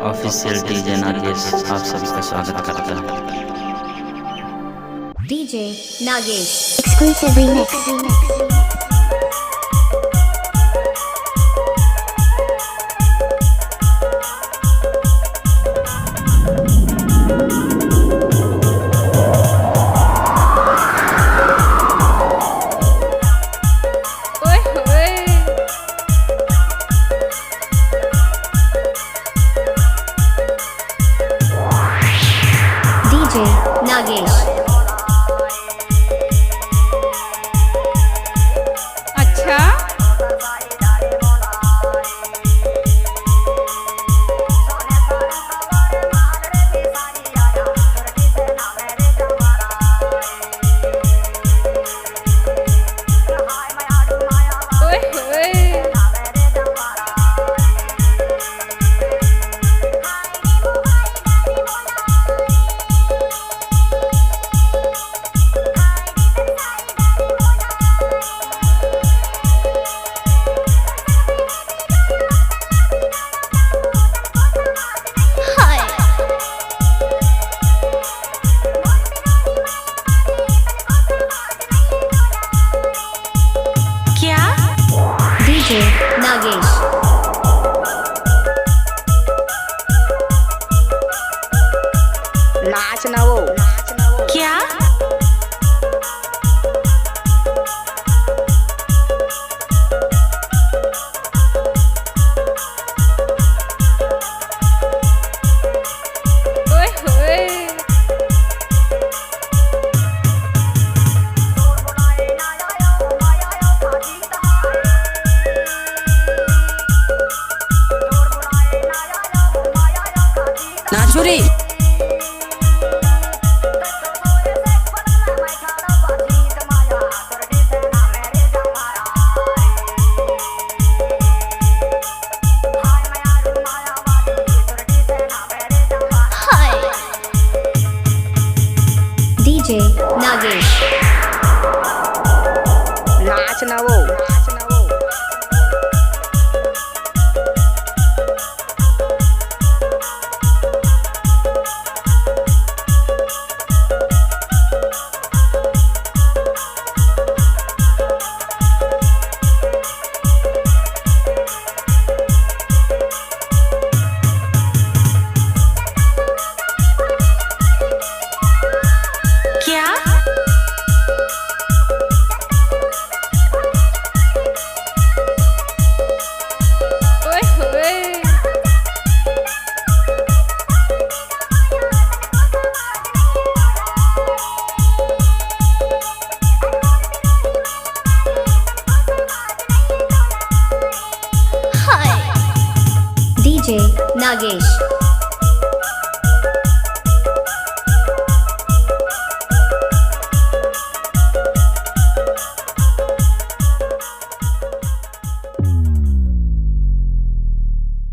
Official DJ Nagesh आप सभी का स्वागत करता है। DJ Nagesh exclusive remix। DJ Nagesh अच्छा ओए होए DJ Nagesh नाच ना वो क्या ओए होए नाचुरी DJ Nagesh नाच ना वो क्या ओए होए DJ Nagesh